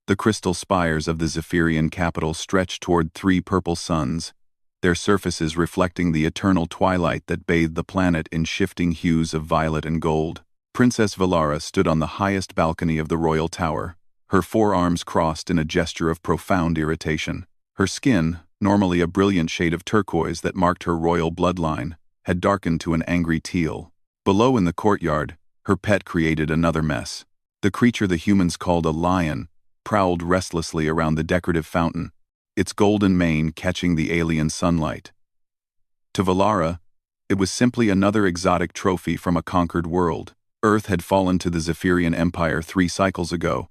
The crystal spires of the Zephyrian capital stretched toward 3 purple suns, their surfaces reflecting the eternal twilight that bathed the planet in shifting hues of violet and gold. Princess Valara stood on the highest balcony of the royal tower, her forearms crossed in a gesture of profound irritation. Her skin, normally a brilliant shade of turquoise that marked her royal bloodline, had darkened to an angry teal. Below in the courtyard, her pet created another mess. The creature the humans called a lion prowled restlessly around the decorative fountain, its golden mane catching the alien sunlight. To Valara, it was simply another exotic trophy from a conquered world. Earth had fallen to the Zephyrian Empire 3 cycles ago,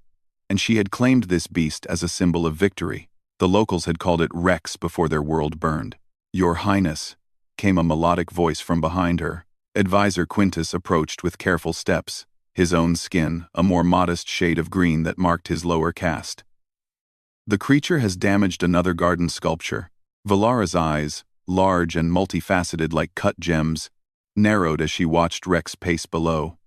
and she had claimed this beast as a symbol of victory. The locals had called it Rex before their world burned. "Your Highness," came a melodic voice from behind her. Advisor Quintus approached with careful steps, his own skin a more modest shade of green that marked his lower caste. "The creature has damaged another garden sculpture." Valara's eyes, large and multifaceted like cut gems, narrowed as she watched Rex pace below.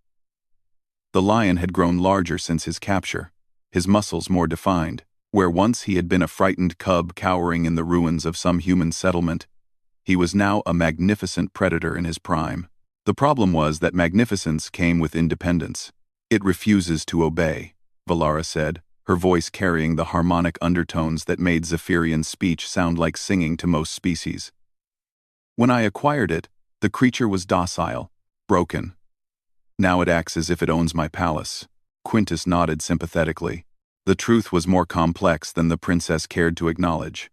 The lion had grown larger since his capture, his muscles more defined. Where once he had been a frightened cub cowering in the ruins of some human settlement, he was now a magnificent predator in his prime. The problem was that magnificence came with independence. "It refuses to obey," Valara said, her voice carrying the harmonic undertones that made Zephyrian speech sound like singing to most species. "When I acquired it, the creature was docile, broken. Now it acts as if it owns my palace." Quintus nodded sympathetically. The truth was more complex than the princess cared to acknowledge.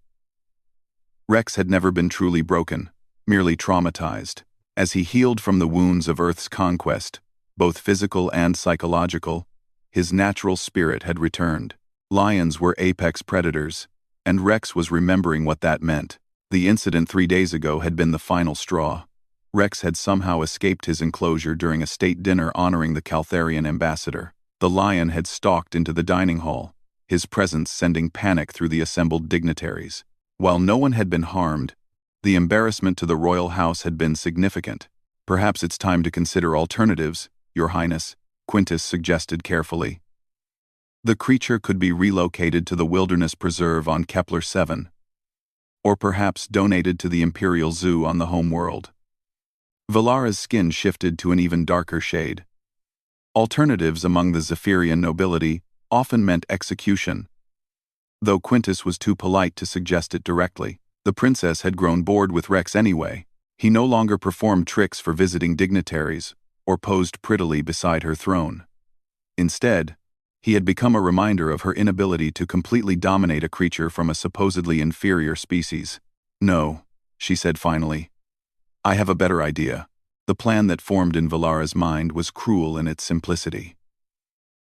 Rex had never been truly broken, merely traumatized. As he healed from the wounds of Earth's conquest, both physical and psychological, his natural spirit had returned. Lions were apex predators, and Rex was remembering what that meant. The incident 3 days ago had been the final straw. Rex had somehow escaped his enclosure during a state dinner honoring the Caltharian ambassador. The lion had stalked into the dining hall, his presence sending panic through the assembled dignitaries. While no one had been harmed, the embarrassment to the royal house had been significant. "Perhaps it's time to consider alternatives, Your Highness," Quintus suggested carefully. "The creature could be relocated to the Wilderness Preserve on Kepler 7, or perhaps donated to the Imperial Zoo on the homeworld." Valara's skin shifted to an even darker shade. Alternatives among the Zephyrian nobility often meant execution, though Quintus was too polite to suggest it directly. The princess had grown bored with Rex anyway. He no longer performed tricks for visiting dignitaries or posed prettily beside her throne. Instead, he had become a reminder of her inability to completely dominate a creature from a supposedly inferior species. "No," she said finally. "I have a better idea." The plan that formed in Valara's mind was cruel in its simplicity.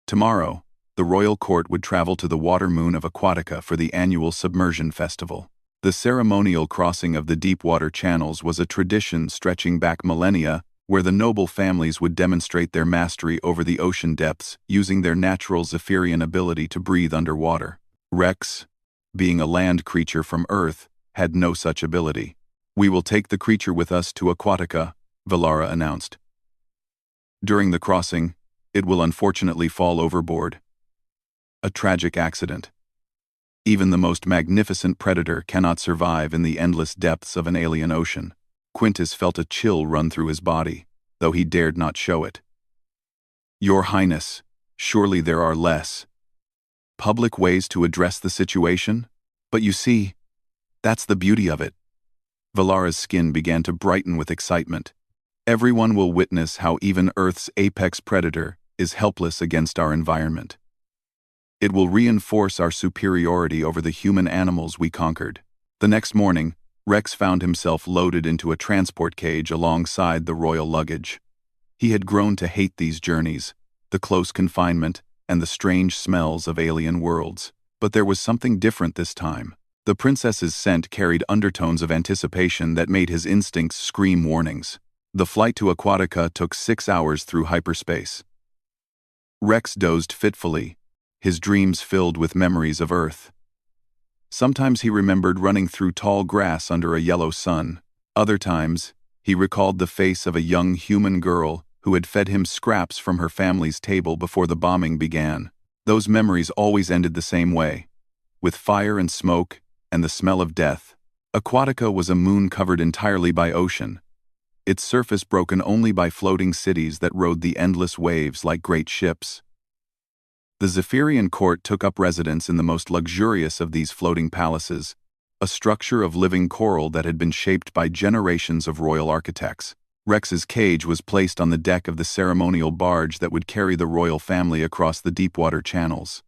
Tomorrow, the royal court would travel to the water moon of Aquatica for the annual submersion festival. The ceremonial crossing of the deep water channels was a tradition stretching back millennia, where the noble families would demonstrate their mastery over the ocean depths using their natural Zephyrian ability to breathe underwater. Rex, being a land creature from Earth, had no such ability. "We will take the creature with us to Aquatica," Valara announced. "During the crossing, it will unfortunately fall overboard. A tragic accident. Even the most magnificent predator cannot survive in the endless depths of an alien ocean." Quintus felt a chill run through his body, though he dared not show it. "Your Highness, surely there are less public ways to address the situation? But you see, that's the beauty of it." Valara's skin began to brighten with excitement. "Everyone will witness how even Earth's apex predator is helpless against our environment. It will reinforce our superiority over the human animals we conquered." The next morning, Rex found himself loaded into a transport cage alongside the royal luggage. He had grown to hate these journeys, the close confinement, and the strange smells of alien worlds. But there was something different this time. The princess's scent carried undertones of anticipation that made his instincts scream warnings. The flight to Aquatica took 6 hours through hyperspace. Rex dozed fitfully, his dreams filled with memories of Earth. Sometimes he remembered running through tall grass under a yellow sun. Other times, he recalled the face of a young human girl who had fed him scraps from her family's table before the bombing began. Those memories always ended the same way, with fire and smoke and the smell of death. Aquatica was a moon covered entirely by ocean, its surface broken only by floating cities that rode the endless waves like great ships. The Zephyrian court took up residence in the most luxurious of these floating palaces, a structure of living coral that had been shaped by generations of royal architects. Rex's cage was placed on the deck of the ceremonial barge that would carry the royal family across the deep-water channels.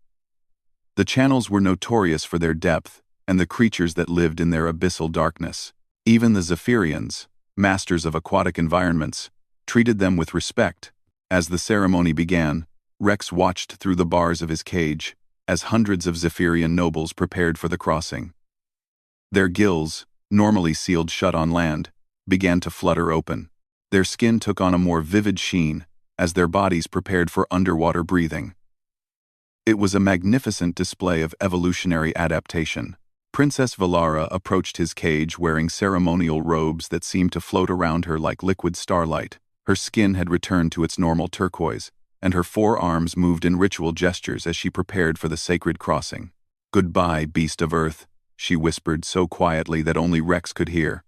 The channels were notorious for their depth and the creatures that lived in their abyssal darkness. Even the Zephyrians, masters of aquatic environments, treated them with respect. As the ceremony began, Rex watched through the bars of his cage as hundreds of Zephyrian nobles prepared for the crossing. Their gills, normally sealed shut on land, began to flutter open. Their skin took on a more vivid sheen as their bodies prepared for underwater breathing. It was a magnificent display of evolutionary adaptation. Princess Valara approached his cage wearing ceremonial robes that seemed to float around her like liquid starlight. Her skin had returned to its normal turquoise, and her forearms moved in ritual gestures as she prepared for the sacred crossing. "Goodbye, beast of earth," she whispered so quietly that only Rex could hear.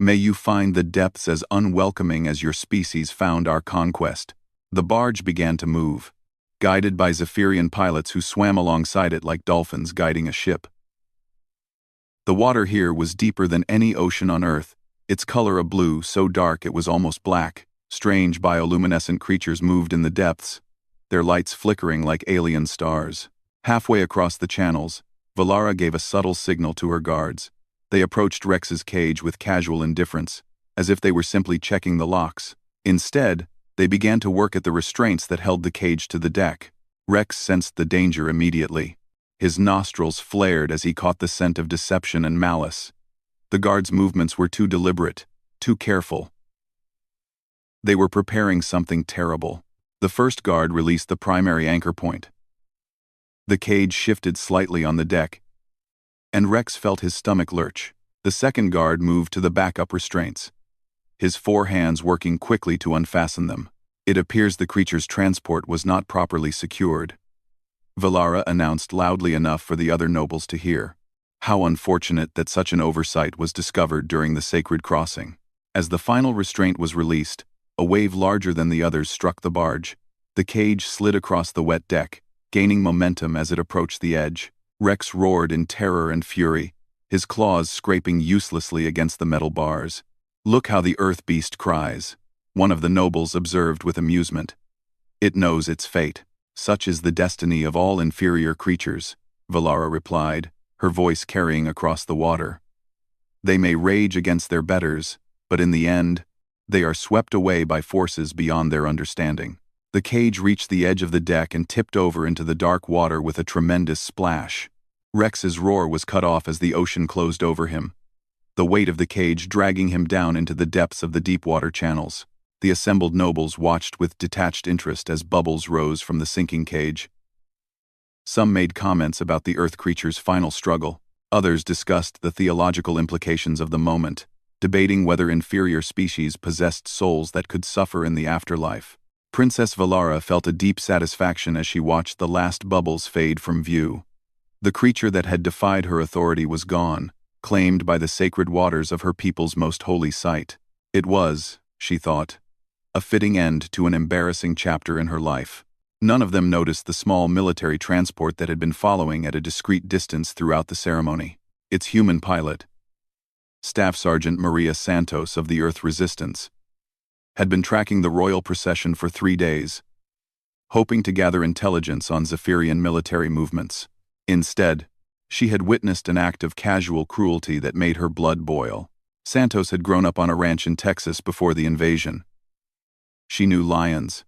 "May you find the depths as unwelcoming as your species found our conquest." The barge began to move, guided by Zephyrian pilots who swam alongside it like dolphins guiding a ship. The water here was deeper than any ocean on Earth, its color a blue so dark it was almost black. Strange bioluminescent creatures moved in the depths, their lights flickering like alien stars. Halfway across the channels, Valara gave a subtle signal to her guards. They approached Rex's cage with casual indifference, as if they were simply checking the locks. Instead, they began to work at the restraints that held the cage to the deck. Rex sensed the danger immediately. His nostrils flared as he caught the scent of deception and malice. The guards' movements were too deliberate, too careful. They were preparing something terrible. The first guard released the primary anchor point. The cage shifted slightly on the deck, and Rex felt his stomach lurch. The second guard moved to the backup restraints, his four hands working quickly to unfasten them. "It appears the creature's transport was not properly secured," Valara announced loudly enough for the other nobles to hear. How unfortunate that such an oversight was discovered during the sacred crossing. As the final restraint was released, a wave larger than the others struck the barge. The cage slid across the wet deck, gaining momentum as it approached the edge. Rex roared in terror and fury, his claws scraping uselessly against the metal bars. "Look how the earth beast cries," one of the nobles observed with amusement. "It knows its fate. Such is the destiny of all inferior creatures," Valara replied, her voice carrying across the water. "They may rage against their betters, but in the end, they are swept away by forces beyond their understanding." The cage reached the edge of the deck and tipped over into the dark water with a tremendous splash. Rex's roar was cut off as the ocean closed over him, the weight of the cage dragging him down into the depths of the deep water channels. The assembled nobles watched with detached interest as bubbles rose from the sinking cage. Some made comments about the earth creature's final struggle. Others discussed the theological implications of the moment, debating whether inferior species possessed souls that could suffer in the afterlife. Princess Valara felt a deep satisfaction as she watched the last bubbles fade from view. The creature that had defied her authority was gone, claimed by the sacred waters of her people's most holy site. It was, she thought, a fitting end to an embarrassing chapter in her life. None of them noticed the small military transport that had been following at a discreet distance throughout the ceremony. Its human pilot, Staff Sergeant Maria Santos of the Earth Resistance, had been tracking the royal procession for 3 days, hoping to gather intelligence on Zephyrian military movements. Instead, she had witnessed an act of casual cruelty that made her blood boil. Santos had grown up on a ranch in Texas before the invasion. She knew lions,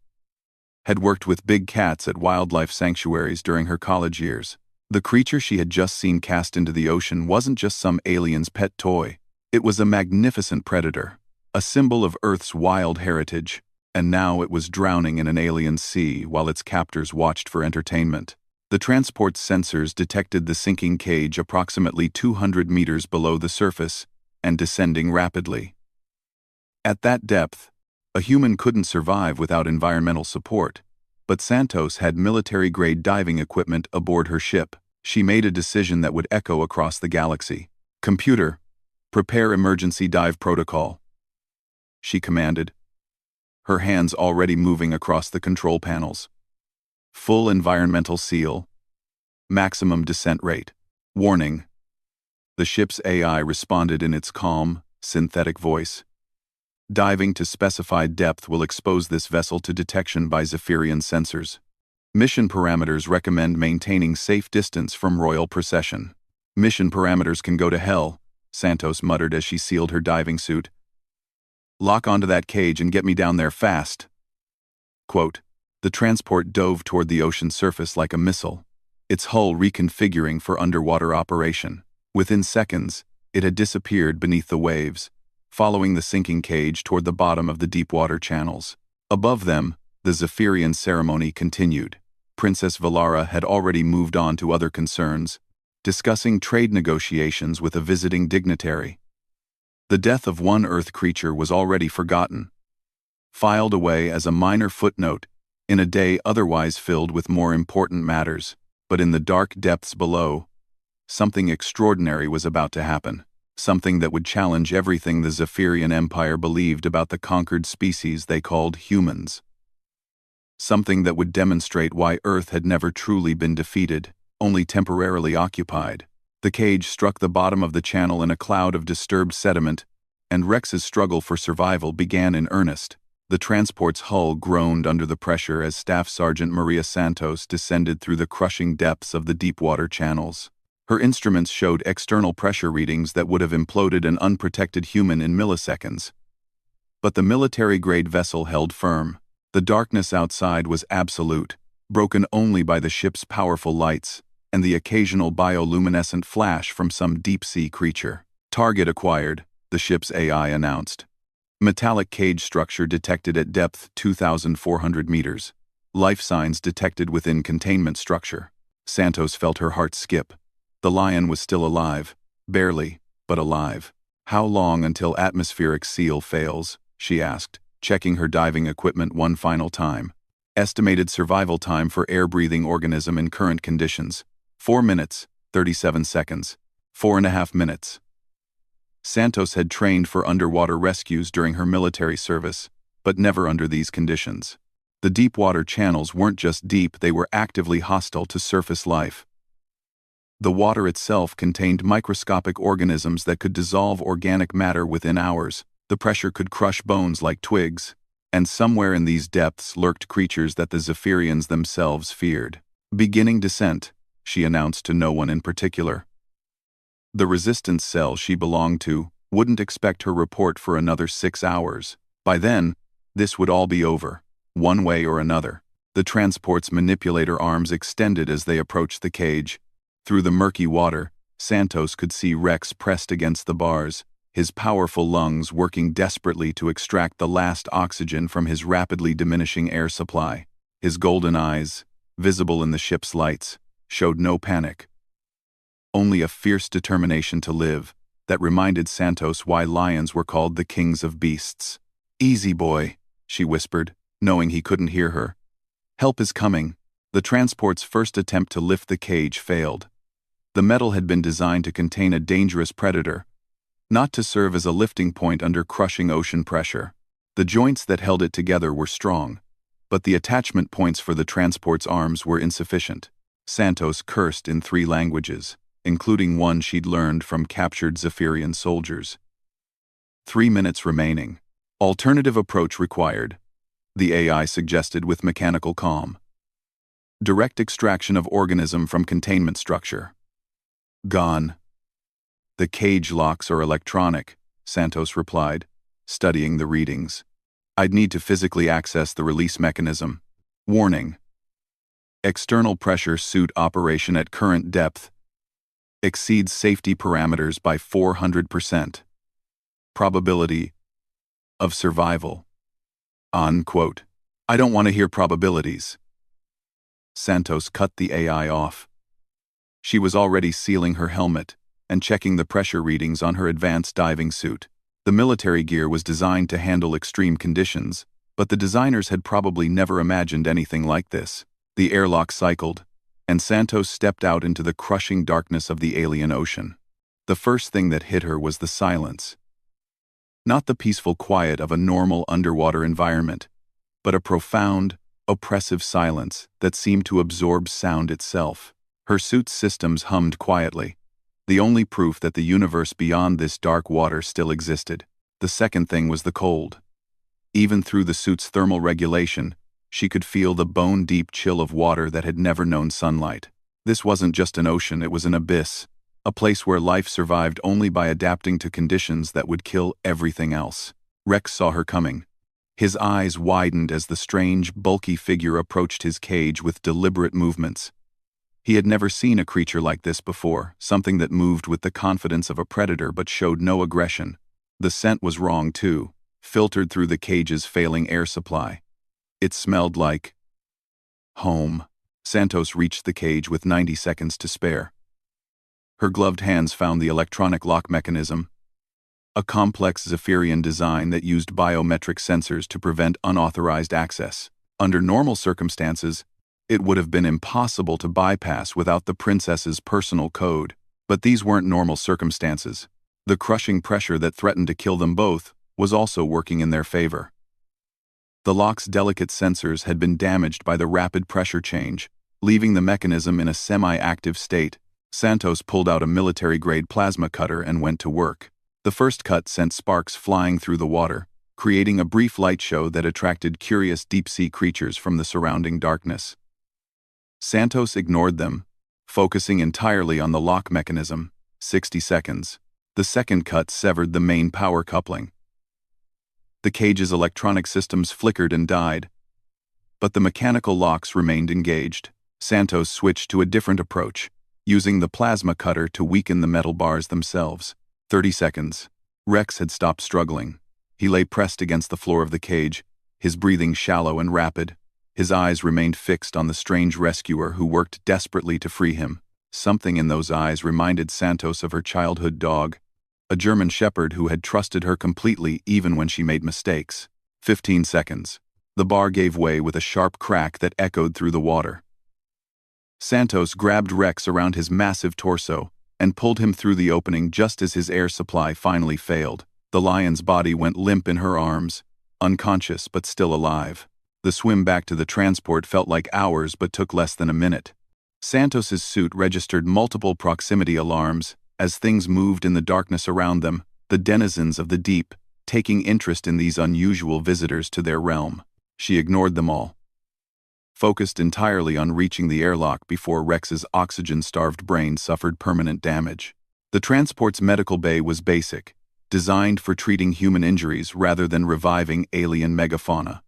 had worked with big cats at wildlife sanctuaries during her college years. The creature she had just seen cast into the ocean wasn't just some alien's pet toy. It was a magnificent predator, a symbol of Earth's wild heritage, and now it was drowning in an alien sea while its captors watched for entertainment. The transport's sensors detected the sinking cage approximately 200 meters below the surface and descending rapidly. At that depth, a human couldn't survive without environmental support, But Santos had military-grade diving equipment aboard her ship. She made a decision that would echo across the galaxy. "Computer, prepare emergency dive protocol," she commanded, her hands already moving across the control panels. "Full environmental seal. Maximum descent rate. Warning." The ship's AI responded in its calm, synthetic voice. "Diving to specified depth will expose this vessel to detection by Zephyrian sensors. Mission parameters recommend maintaining safe distance from royal procession." "Mission parameters can go to hell," Santos muttered as she sealed her diving suit. "Lock onto that cage and get me down there fast." Quote, the transport dove toward the ocean surface like a missile, its hull reconfiguring for underwater operation. Within seconds, it had disappeared beneath the waves, following the sinking cage toward the bottom of the deep-water channels. Above them, the Zephyrian ceremony continued. Princess Valara had already moved on to other concerns, discussing trade negotiations with a visiting dignitary. The death of one Earth creature was already forgotten, filed away as a minor footnote in a day otherwise filled with more important matters. But in the dark depths below, something extraordinary was about to happen. Something that would challenge everything the Zephyrian Empire believed about the conquered species they called humans. Something that would demonstrate why Earth had never truly been defeated, only temporarily occupied. The cage struck the bottom of the channel in a cloud of disturbed sediment, and Rex's struggle for survival began in earnest. The transport's hull groaned under the pressure as Staff Sergeant Maria Santos descended through the crushing depths of the deep-water channels. Her instruments showed external pressure readings that would have imploded an unprotected human in milliseconds. But the military-grade vessel held firm. The darkness outside was absolute, broken only by the ship's powerful lights and the occasional bioluminescent flash from some deep-sea creature. "Target acquired," the ship's AI announced. "Metallic cage structure detected at depth 2,400 meters. Life signs detected within containment structure." Santos felt her heart skip. The lion was still alive, barely, but alive. "How long until atmospheric seal fails?" she asked, checking her diving equipment one final time. "Estimated survival time for air-breathing organism in current conditions: 4 minutes, 37 seconds, 4.5 minutes. Santos had trained for underwater rescues during her military service, but never under these conditions. The deep-water channels weren't just deep, they were actively hostile to surface life. The water itself contained microscopic organisms that could dissolve organic matter within hours. The pressure could crush bones like twigs, and somewhere in these depths lurked creatures that the Zephyrians themselves feared. "Beginning descent," she announced to no one in particular. The resistance cell she belonged to wouldn't expect her report for another 6 hours. By then, this would all be over, one way or another. The transport's manipulator arms extended as they approached the cage. Through the murky water, Santos could see Rex pressed against the bars, his powerful lungs working desperately to extract the last oxygen from his rapidly diminishing air supply. His golden eyes, visible in the ship's lights, showed no panic, only a fierce determination to live that reminded Santos why lions were called the kings of beasts. "Easy, boy," she whispered, knowing he couldn't hear her. "Help is coming." The transport's first attempt to lift the cage failed. The metal had been designed to contain a dangerous predator, not to serve as a lifting point under crushing ocean pressure. The joints that held it together were strong, but the attachment points for the transport's arms were insufficient. Santos cursed in 3 languages, including one she'd learned from captured Zephyrian soldiers. 3 minutes remaining. Alternative approach required, the AI suggested with mechanical calm. Direct extraction of organism from containment structure. "Gone." "The cage locks are electronic," Santos replied, studying the readings. "I'd need to physically access the release mechanism." Warning: external pressure suit operation at current depth exceeds safety parameters by 400%. Probability of survival. Unquote. "I don't want to hear probabilities." Santos cut the AI off. She was already sealing her helmet and checking the pressure readings on her advanced diving suit. The military gear was designed to handle extreme conditions, But the designers had probably never imagined anything like this. The airlock cycled, and Santos stepped out into the crushing darkness of the alien ocean. The first thing that hit her was the silence. Not the peaceful quiet of a normal underwater environment, but a profound, oppressive silence that seemed to absorb sound itself. Her suit's systems hummed quietly, the only proof that the universe beyond this dark water still existed. The second thing was the cold. Even through the suit's thermal regulation, she could feel the bone-deep chill of water that had never known sunlight. This wasn't just an ocean, it was an abyss, a place where life survived only by adapting to conditions that would kill everything else. Rex saw her coming. His eyes widened as the strange, bulky figure approached his cage with deliberate movements. He had never seen a creature like this before, something that moved with the confidence of a predator but showed no aggression. The scent was wrong too, filtered through the cage's failing air supply. It smelled like home. Santos reached the cage with 90 seconds to spare. Her gloved hands found the electronic lock mechanism, a complex Zephyrian design that used biometric sensors to prevent unauthorized access. Under normal circumstances, it would have been impossible to bypass without the princess's personal code. But these weren't normal circumstances. The crushing pressure that threatened to kill them both was also working in their favor. The lock's delicate sensors had been damaged by the rapid pressure change, leaving the mechanism in a semi-active state. Santos pulled out a military-grade plasma cutter and went to work. The first cut sent sparks flying through the water, creating a brief light show that attracted curious deep-sea creatures from the surrounding darkness. Santos ignored them, focusing entirely on the lock mechanism. 60 seconds. The second cut severed the main power coupling. The cage's electronic systems flickered and died, but the mechanical locks remained engaged. Santos switched to a different approach, using the plasma cutter to weaken the metal bars themselves. 30 seconds. Rex had stopped struggling. He lay pressed against the floor of the cage, his breathing shallow and rapid. His eyes remained fixed on the strange rescuer who worked desperately to free him. Something in those eyes reminded Santos of her childhood dog, a German shepherd who had trusted her completely even when she made mistakes. 15 seconds. The bar gave way with a sharp crack that echoed through the water. Santos grabbed Rex around his massive torso and pulled him through the opening just as his air supply finally failed. The lion's body went limp in her arms, unconscious but still alive. The swim back to the transport felt like hours but took less than a minute. Santos's suit registered multiple proximity alarms as things moved in the darkness around them, the denizens of the deep, taking interest in these unusual visitors to their realm. She ignored them all, focused entirely on reaching the airlock before Rex's oxygen-starved brain suffered permanent damage. The transport's medical bay was basic, designed for treating human injuries rather than reviving alien megafauna.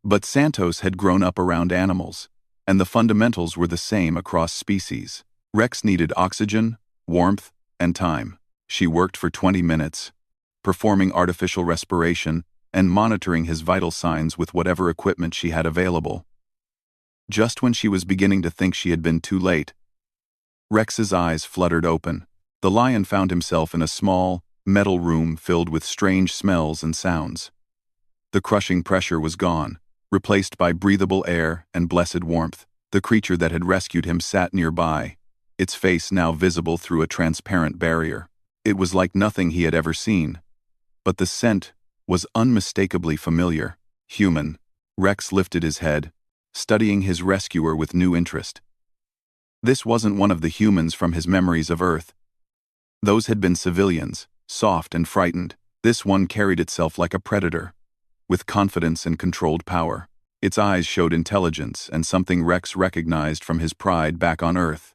But Santos had grown up around animals, and the fundamentals were the same across species. Rex needed oxygen, warmth, and time. She worked for 20 minutes, performing artificial respiration and monitoring his vital signs with whatever equipment she had available. Just when she was beginning to think she had been too late, Rex's eyes fluttered open. The lion found himself in a small, metal room filled with strange smells and sounds. The crushing pressure was gone, replaced by breathable air and blessed warmth. The creature that had rescued him sat nearby, its face now visible through a transparent barrier. It was like nothing he had ever seen, but the scent was unmistakably familiar. Human. Rex lifted his head, studying his rescuer with new interest. This wasn't one of the humans from his memories of Earth. Those had been civilians, soft and frightened. This one carried itself like a predator, with confidence and controlled power. Its eyes showed intelligence and something Rex recognized from his pride back on Earth.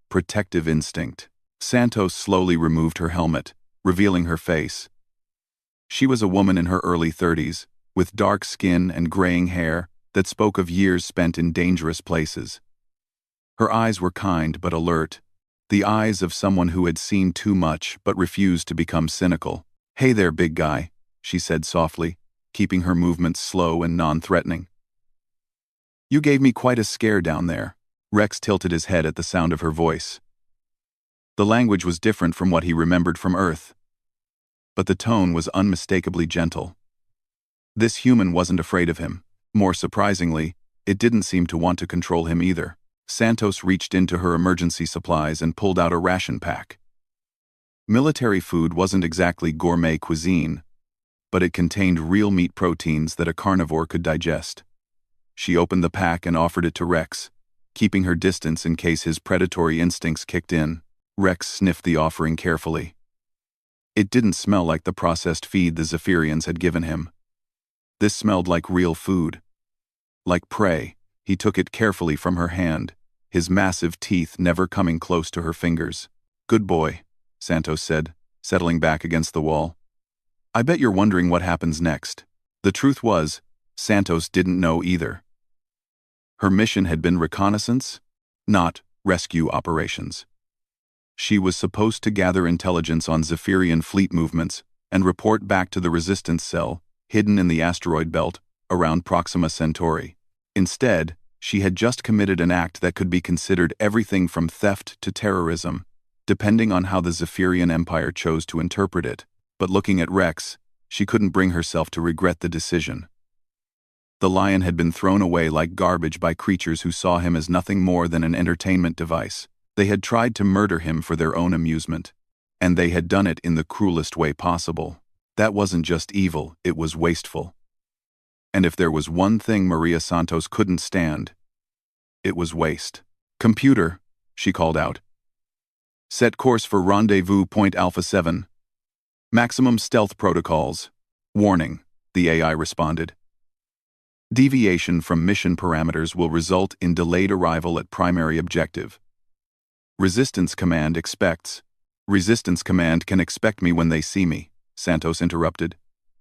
Protective instinct. Santos slowly removed her helmet, revealing her face. She was a woman in her early 30s, with dark skin and graying hair that spoke of years spent in dangerous places. Her eyes were kind but alert, the eyes of someone who had seen too much but refused to become cynical. "Hey there, big guy," she said softly, keeping her movements slow and non-threatening. "You gave me quite a scare down there." Rex tilted his head at the sound of her voice. The language was different from what he remembered from Earth, but the tone was unmistakably gentle. This human wasn't afraid of him. More surprisingly, it didn't seem to want to control him either. Santos reached into her emergency supplies and pulled out a ration pack. Military food wasn't exactly gourmet cuisine, but it contained real meat proteins that a carnivore could digest. She opened the pack and offered it to Rex, keeping her distance in case his predatory instincts kicked in. Rex sniffed the offering carefully. It didn't smell like the processed feed the Zephyrians had given him. This smelled like real food. Like prey. He took it carefully from her hand, his massive teeth never coming close to her fingers. "Good boy," Santos said, settling back against the wall. "I bet you're wondering what happens next." The truth was, Santos didn't know either. Her mission had been reconnaissance, not rescue operations. She was supposed to gather intelligence on Zephyrian fleet movements and report back to the resistance cell, hidden in the asteroid belt, around Proxima Centauri. Instead, she had just committed an act that could be considered everything from theft to terrorism, depending on how the Zephyrian Empire chose to interpret it. But looking at Rex, she couldn't bring herself to regret the decision. The lion had been thrown away like garbage by creatures who saw him as nothing more than an entertainment device. They had tried to murder him for their own amusement, and they had done it in the cruelest way possible. That wasn't just evil, it was wasteful. And if there was one thing Maria Santos couldn't stand, it was waste. "Computer," she called out. "Set course for rendezvous point Alpha 7. Maximum stealth protocols. Warning," the AI responded. "Deviation from mission parameters will result in delayed arrival at primary objective. Resistance Command expects." "Resistance Command can expect me when they see me," Santos interrupted.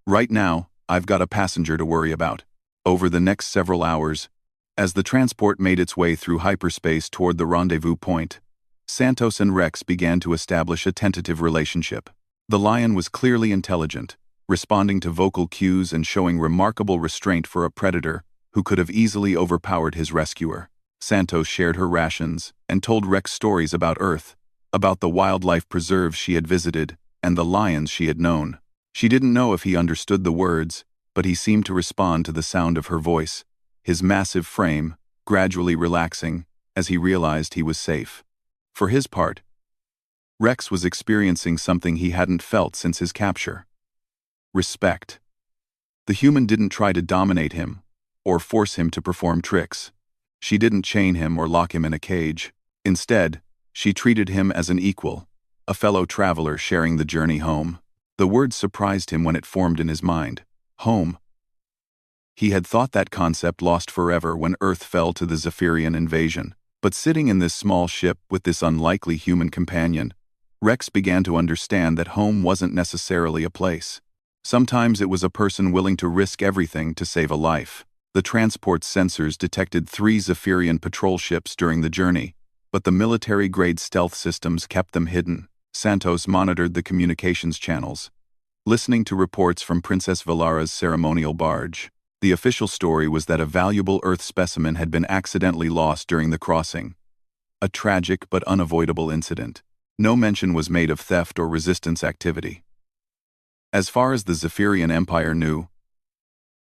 "Right now, I've got a passenger to worry about." Over the next several hours, as the transport made its way through hyperspace toward the rendezvous point, Santos and Rex began to establish a tentative relationship. The lion was clearly intelligent, responding to vocal cues and showing remarkable restraint for a predator who could have easily overpowered his rescuer. Santos shared her rations and told Rex stories about Earth, about the wildlife preserves she had visited and the lions she had known. She didn't know if he understood the words, but he seemed to respond to the sound of her voice, his massive frame gradually relaxing as he realized he was safe. For his part, Rex was experiencing something he hadn't felt since his capture. Respect. The human didn't try to dominate him or force him to perform tricks. She didn't chain him or lock him in a cage. Instead, she treated him as an equal, a fellow traveler sharing the journey home. The word surprised him when it formed in his mind. Home. He had thought that concept lost forever when Earth fell to the Zephyrian invasion. But sitting in this small ship with this unlikely human companion, Rex began to understand that home wasn't necessarily a place. Sometimes it was a person willing to risk everything to save a life. The transport's sensors detected 3 Zephyrian patrol ships during the journey, but the military-grade stealth systems kept them hidden. Santos monitored the communications channels, listening to reports from Princess Valara's ceremonial barge. The official story was that a valuable Earth specimen had been accidentally lost during the crossing. A tragic but unavoidable incident. No mention was made of theft or resistance activity. As far as the Zephyrian Empire knew,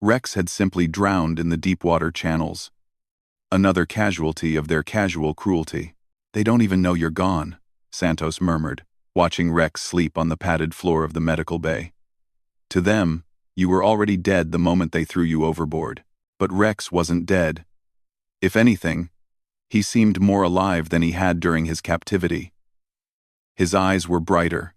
Rex had simply drowned in the deep-water channels. Another casualty of their casual cruelty. "They don't even know you're gone," Santos murmured, watching Rex sleep on the padded floor of the medical bay. "To them, you were already dead the moment they threw you overboard." But Rex wasn't dead. If anything, he seemed more alive than he had during his captivity. His eyes were brighter,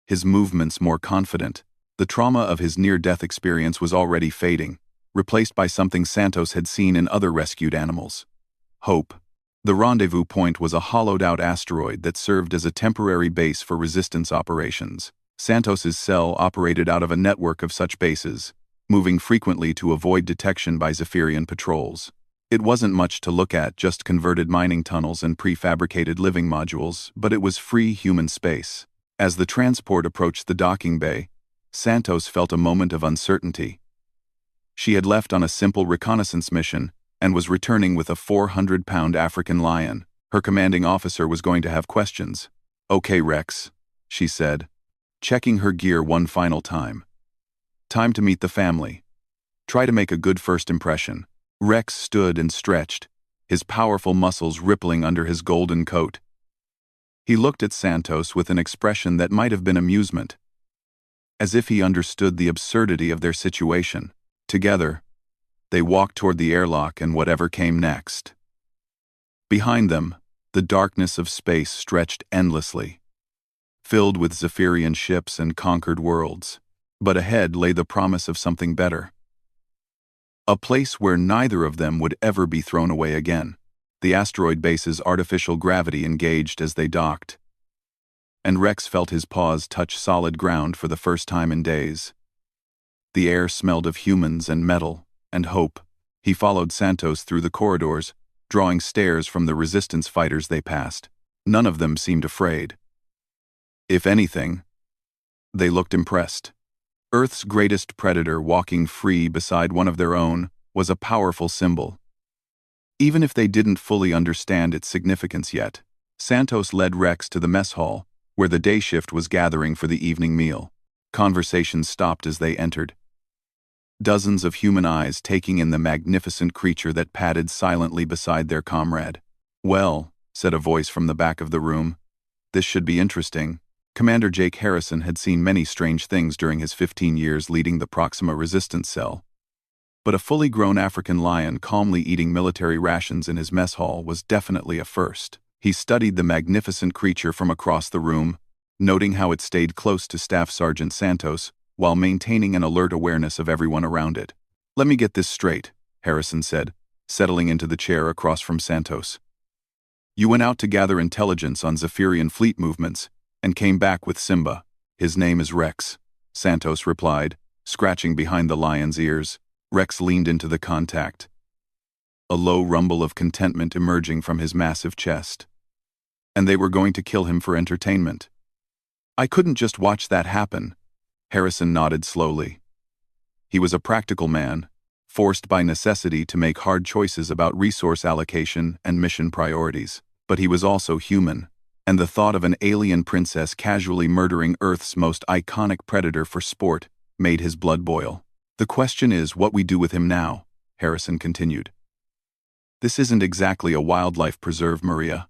his movements more confident. The trauma of his near-death experience was already fading, replaced by something Santos had seen in other rescued animals. Hope. The rendezvous point was a hollowed-out asteroid that served as a temporary base for resistance operations. Santos's cell operated out of a network of such bases, moving frequently to avoid detection by Zephyrian patrols. It wasn't much to look at, just converted mining tunnels and prefabricated living modules, but it was free human space. As the transport approached the docking bay, Santos felt a moment of uncertainty. She had left on a simple reconnaissance mission and was returning with a 400-pound African lion. Her commanding officer was going to have questions. "Okay, Rex," she said, checking her gear one final time. "Time to meet the family." Try to make a good first impression. Rex stood and stretched, his powerful muscles rippling under his golden coat. He looked at Santos with an expression that might have been amusement, as if he understood the absurdity of their situation. Together, they walked toward the airlock and whatever came next. Behind them, the darkness of space stretched endlessly, filled with Zephyrian ships and conquered worlds. But ahead lay the promise of something better. A place where neither of them would ever be thrown away again. The asteroid base's artificial gravity engaged as they docked, and Rex felt his paws touch solid ground for the first time in days. The air smelled of humans and metal and hope. He followed Santos through the corridors, drawing stares from the resistance fighters they passed. None of them seemed afraid. If anything, they looked impressed. Earth's greatest predator walking free beside one of their own was a powerful symbol. Even if they didn't fully understand its significance yet, Santos led Rex to the mess hall, where the day shift was gathering for the evening meal. Conversations stopped as they entered, dozens of human eyes taking in the magnificent creature that padded silently beside their comrade. "Well," said a voice from the back of the room, "this should be interesting." Commander Jake Harrison had seen many strange things during his 15 years leading the Proxima Resistance Cell. But a fully grown African lion calmly eating military rations in his mess hall was definitely a first. He studied the magnificent creature from across the room, noting how it stayed close to Staff Sergeant Santos while maintaining an alert awareness of everyone around it. "Let me get this straight," Harrison said, settling into the chair across from Santos. "You went out to gather intelligence on Zephyrian fleet movements and came back with Simba. His name is Rex," Santos replied, scratching behind the lion's ears. Rex leaned into the contact, a low rumble of contentment emerging from his massive chest. "And they were going to kill him for entertainment. I couldn't just watch that happen." Harrison nodded slowly. He was a practical man, forced by necessity to make hard choices about resource allocation and mission priorities. But he was also human, and the thought of an alien princess casually murdering Earth's most iconic predator for sport made his blood boil. "The question is what we do with him now," Harrison continued. "This isn't exactly a wildlife preserve, Maria.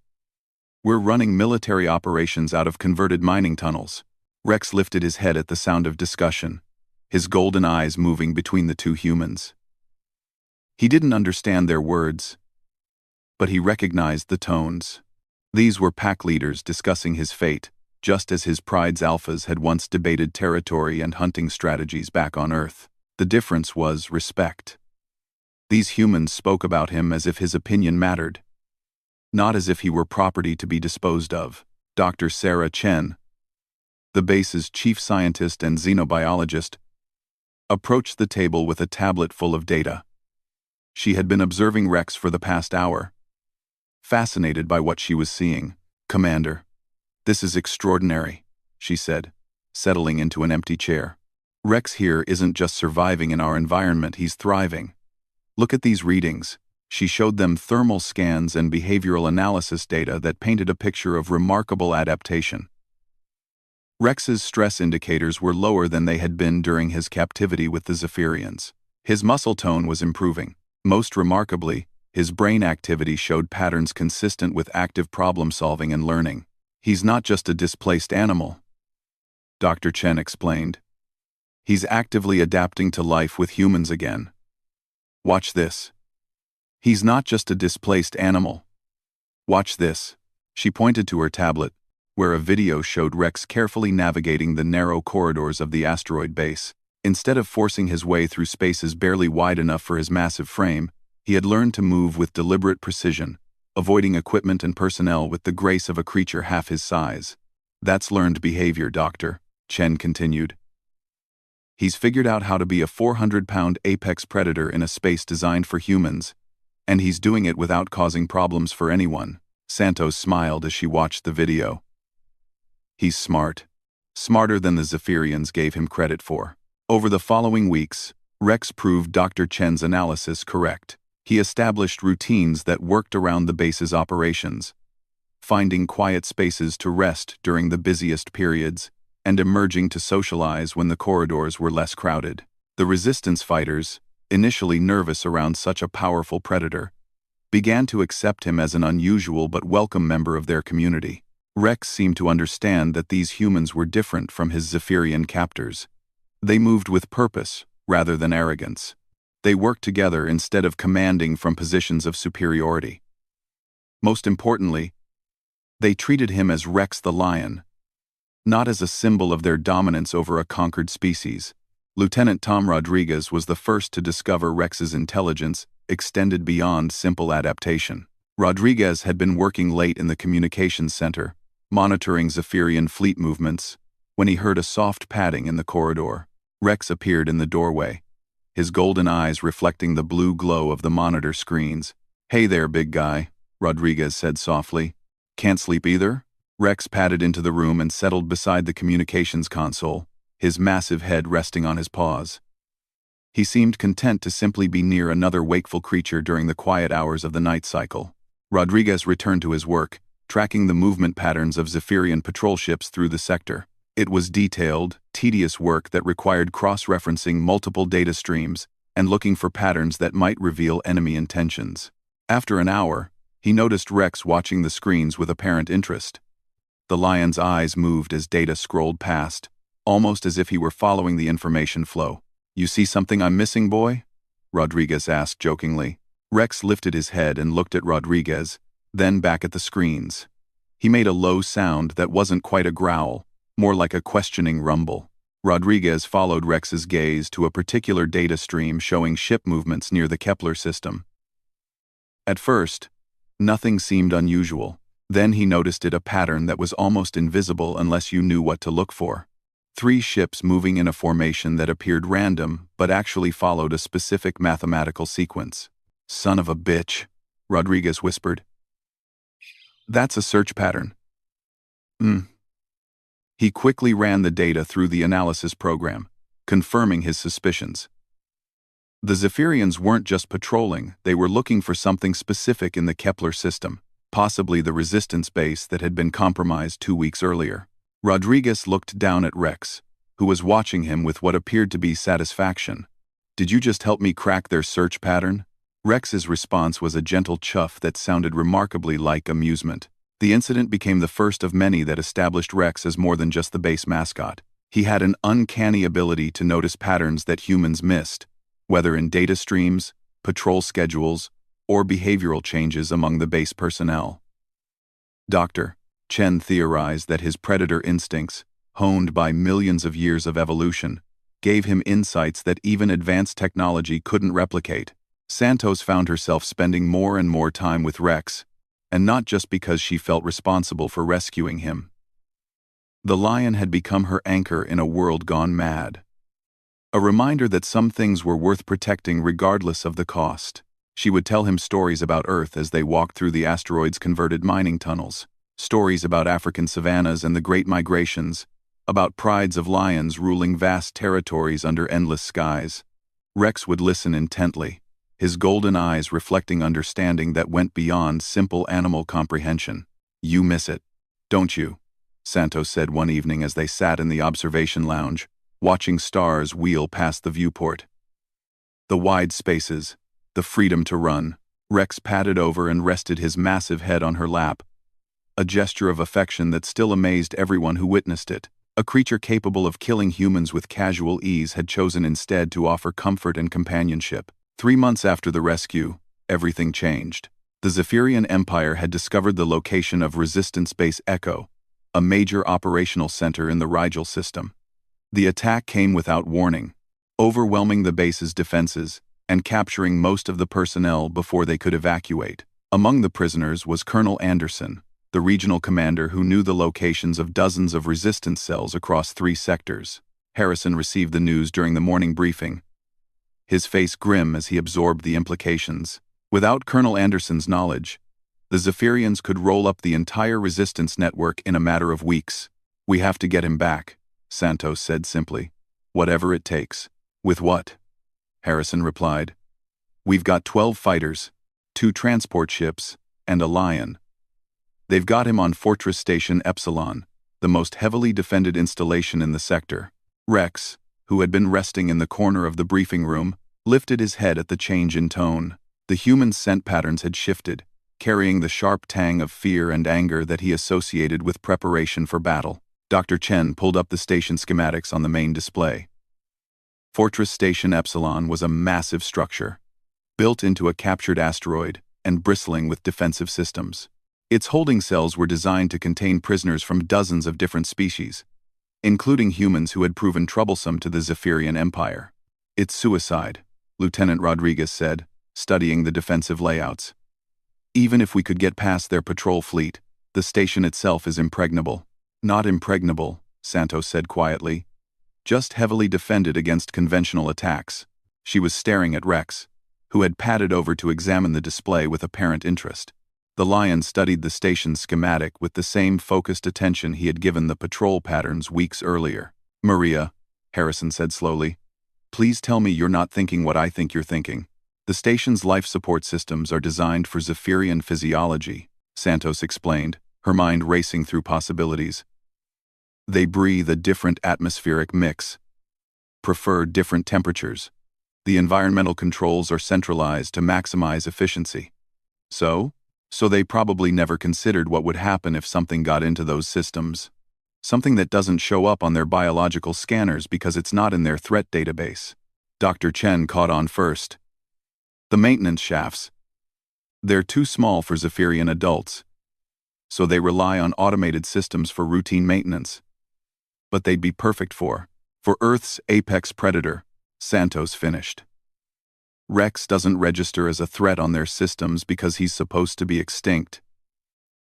We're running military operations out of converted mining tunnels." Rex lifted his head at the sound of discussion, his golden eyes moving between the two humans. He didn't understand their words, but he recognized the tones. These were pack leaders discussing his fate, just as his pride's alphas had once debated territory and hunting strategies back on Earth. The difference was respect. These humans spoke about him as if his opinion mattered, not as if he were property to be disposed of. Dr. Sarah Chen, the base's chief scientist and xenobiologist, approached the table with a tablet full of data. She had been observing Rex for the past hour, fascinated by what she was seeing. "Commander, this is extraordinary," she said, settling into an empty chair. "Rex here isn't just surviving in our environment, he's thriving. Look at these readings." She showed them thermal scans and behavioral analysis data that painted a picture of remarkable adaptation. Rex's stress indicators were lower than they had been during his captivity with the Zephyrians. His muscle tone was improving. Most remarkably, his brain activity showed patterns consistent with active problem-solving and learning. "He's not just a displaced animal," Dr. Chen explained. "He's actively adapting to life with humans again. Watch this. He's not just a displaced animal. Watch this." She pointed to her tablet, where a video showed Rex carefully navigating the narrow corridors of the asteroid base. Instead of forcing his way through spaces barely wide enough for his massive frame, he had learned to move with deliberate precision, avoiding equipment and personnel with the grace of a creature half his size. "That's learned behavior, Doctor," Chen continued. "He's figured out how to be a 400-pound apex predator in a space designed for humans, and he's doing it without causing problems for anyone." Santos smiled as she watched the video. "He's smart. Smarter than the Zephyrians gave him credit for." Over the following weeks, Rex proved Dr. Chen's analysis correct. He established routines that worked around the base's operations, finding quiet spaces to rest during the busiest periods, and emerging to socialize when the corridors were less crowded. The resistance fighters, initially nervous around such a powerful predator, began to accept him as an unusual but welcome member of their community. Rex seemed to understand that these humans were different from his Zephyrian captors. They moved with purpose, rather than arrogance. They worked together instead of commanding from positions of superiority. Most importantly, they treated him as Rex the lion, not as a symbol of their dominance over a conquered species. Lieutenant Tom Rodriguez was the first to discover Rex's intelligence extended beyond simple adaptation. Rodriguez had been working late in the communications center, monitoring Zephyrian fleet movements, when he heard a soft padding in the corridor. Rex appeared in the doorway, his golden eyes reflecting the blue glow of the monitor screens. "Hey there, big guy," Rodriguez said softly. "Can't sleep either?" Rex padded into the room and settled beside the communications console, his massive head resting on his paws. He seemed content to simply be near another wakeful creature during the quiet hours of the night cycle. Rodriguez returned to his work, tracking the movement patterns of Zephyrian patrol ships through the sector. It was detailed, tedious work that required cross-referencing multiple data streams and looking for patterns that might reveal enemy intentions. After an hour, he noticed Rex watching the screens with apparent interest. The lion's eyes moved as data scrolled past, almost as if he were following the information flow. "You see something I'm missing, boy?" Rodriguez asked jokingly. Rex lifted his head and looked at Rodriguez, then back at the screens. He made a low sound that wasn't quite a growl, more like a questioning rumble. Rodriguez followed Rex's gaze to a particular data stream showing ship movements near the Kepler system. At first, nothing seemed unusual. Then he noticed a pattern that was almost invisible unless you knew what to look for. 3 ships moving in a formation that appeared random but actually followed a specific mathematical sequence. "Son of a bitch," Rodriguez whispered. "That's a search pattern." He quickly ran the data through the analysis program, confirming his suspicions. The Zephyrians weren't just patrolling, they were looking for something specific in the Kepler system, possibly the resistance base that had been compromised 2 weeks earlier. Rodriguez looked down at Rex, who was watching him with what appeared to be satisfaction. "Did you just help me crack their search pattern?" Rex's response was a gentle chuff that sounded remarkably like amusement. The incident became the first of many that established Rex as more than just the base mascot. He had an uncanny ability to notice patterns that humans missed, whether in data streams, patrol schedules, or behavioral changes among the base personnel. Dr. Chen theorized that his predator instincts, honed by millions of years of evolution, gave him insights that even advanced technology couldn't replicate. Santos found herself spending more and more time with Rex, and not just because she felt responsible for rescuing him. The lion had become her anchor in a world gone mad. A reminder that some things were worth protecting regardless of the cost. She would tell him stories about Earth as they walked through the asteroid's converted mining tunnels, stories about African savannas and the Great Migrations, about prides of lions ruling vast territories under endless skies. Rex would listen intently, his golden eyes reflecting understanding that went beyond simple animal comprehension. "You miss it, don't you?" Santos said one evening as they sat in the observation lounge, watching stars wheel past the viewport. The wide spaces, the freedom to run. Rex padded over and rested his massive head on her lap, a gesture of affection that still amazed everyone who witnessed it. A creature capable of killing humans with casual ease had chosen instead to offer comfort and companionship. 3 months after the rescue, everything changed. The Zephyrian Empire had discovered the location of Resistance Base Echo, a major operational center in the Rigel system. The attack came without warning, overwhelming the base's defenses and capturing most of the personnel before they could evacuate. Among the prisoners was Colonel Anderson, the regional commander who knew the locations of dozens of resistance cells across 3 sectors. Harrison received the news during the morning briefing, his face grim as he absorbed the implications. Without Colonel Anderson's knowledge, the Zephyrians could roll up the entire resistance network in a matter of weeks. "We have to get him back," Santos said simply. "Whatever it takes." "With what?" Harrison replied. "We've got 12 fighters, 2 transport ships, and a lion. They've got him on Fortress Station Epsilon, the most heavily defended installation in the sector." Rex, who had been resting in the corner of the briefing room, lifted his head at the change in tone. The human scent patterns had shifted, carrying the sharp tang of fear and anger that he associated with preparation for battle. Dr. Chen pulled up the station schematics on the main display. Fortress Station Epsilon was a massive structure, built into a captured asteroid and bristling with defensive systems. Its holding cells were designed to contain prisoners from dozens of different species, including humans who had proven troublesome to the Zephyrian Empire. "It's suicide," Lieutenant Rodriguez said, studying the defensive layouts. "Even if we could get past their patrol fleet, the station itself is impregnable." "Not impregnable," Santos said quietly. "Just heavily defended against conventional attacks." She was staring at Rex, who had padded over to examine the display with apparent interest. The lion studied the station's schematic with the same focused attention he had given the patrol patterns weeks earlier. "Maria," Harrison said slowly, "please tell me you're not thinking what I think you're thinking." "The station's life support systems are designed for Zephyrian physiology," Santos explained, her mind racing through possibilities. "They breathe a different atmospheric mix, prefer different temperatures. The environmental controls are centralized to maximize efficiency. So they probably never considered what would happen if something got into those systems. Something that doesn't show up on their biological scanners because it's not in their threat database." Dr. Chen caught on first. "The maintenance shafts. They're too small for Zephyrian adults, so they rely on automated systems for routine maintenance. But they'd be perfect for Earth's apex predator," Santos finished. "Rex doesn't register as a threat on their systems because he's supposed to be extinct.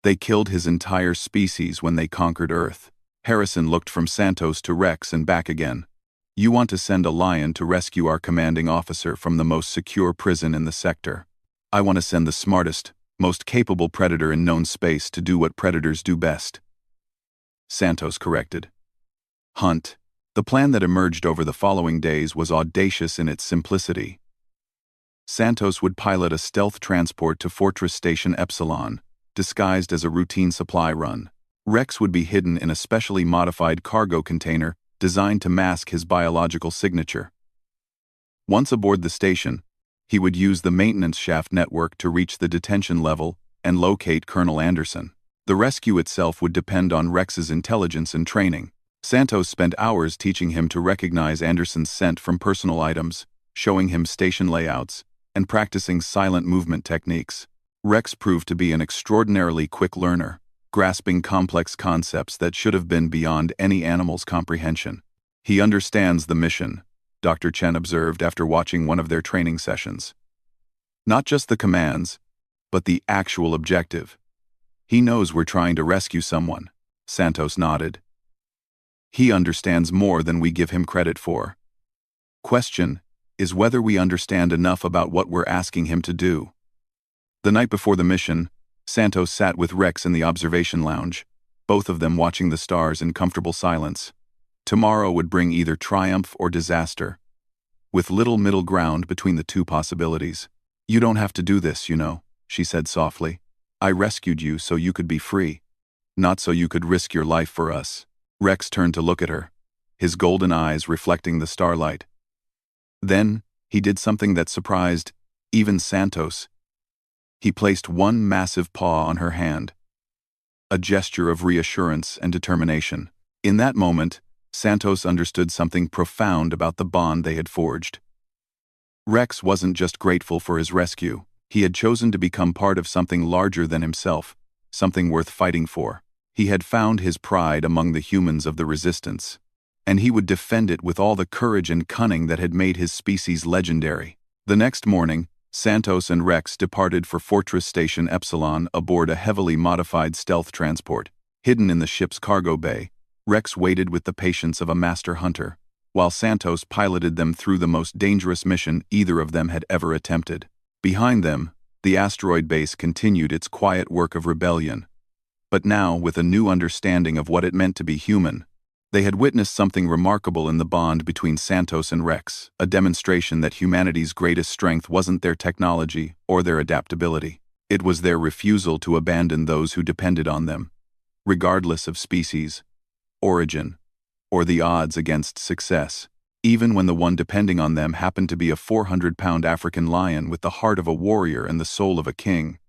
They killed his entire species when they conquered Earth." Harrison looked from Santos to Rex and back again. "You want to send a lion to rescue our commanding officer from the most secure prison in the sector. I want to send the smartest, most capable predator in known space to do what predators do best," Santos corrected. "Hunt." The plan that emerged over the following days was audacious in its simplicity. Santos would pilot a stealth transport to Fortress Station Epsilon, disguised as a routine supply run. Rex would be hidden in a specially modified cargo container designed to mask his biological signature. Once aboard the station, he would use the maintenance shaft network to reach the detention level and locate Colonel Anderson. The rescue itself would depend on Rex's intelligence and training. Santos spent hours teaching him to recognize Anderson's scent from personal items, showing him station layouts, and practicing silent movement techniques. Rex proved to be an extraordinarily quick learner, grasping complex concepts that should have been beyond any animal's comprehension. "He understands the mission," Dr. Chen observed after watching one of their training sessions. "Not just the commands, but the actual objective. He knows we're trying to rescue someone," Santos nodded. "He understands more than we give him credit for. Question is whether we understand enough about what we're asking him to do." The night before the mission, Santos sat with Rex in the observation lounge, both of them watching the stars in comfortable silence. Tomorrow would bring either triumph or disaster, with little middle ground between the two possibilities. "You don't have to do this, you know," she said softly. "I rescued you so you could be free, not so you could risk your life for us." Rex turned to look at her, his golden eyes reflecting the starlight. Then, he did something that surprised even Santos. He placed one massive paw on her hand, a gesture of reassurance and determination. In that moment, Santos understood something profound about the bond they had forged. Rex wasn't just grateful for his rescue, he had chosen to become part of something larger than himself, something worth fighting for. He had found his pride among the humans of the Resistance, and he would defend it with all the courage and cunning that had made his species legendary. The next morning, Santos and Rex departed for Fortress Station Epsilon aboard a heavily modified stealth transport. Hidden in the ship's cargo bay, Rex waited with the patience of a master hunter, while Santos piloted them through the most dangerous mission either of them had ever attempted. Behind them, the asteroid base continued its quiet work of rebellion, but now with a new understanding of what it meant to be human. They had witnessed something remarkable in the bond between Santos and Rex, a demonstration that humanity's greatest strength wasn't their technology or their adaptability. It was their refusal to abandon those who depended on them, regardless of species, origin, or the odds against success. even when the one depending on them happened to be a 400-pound African lion with the heart of a warrior and the soul of a king.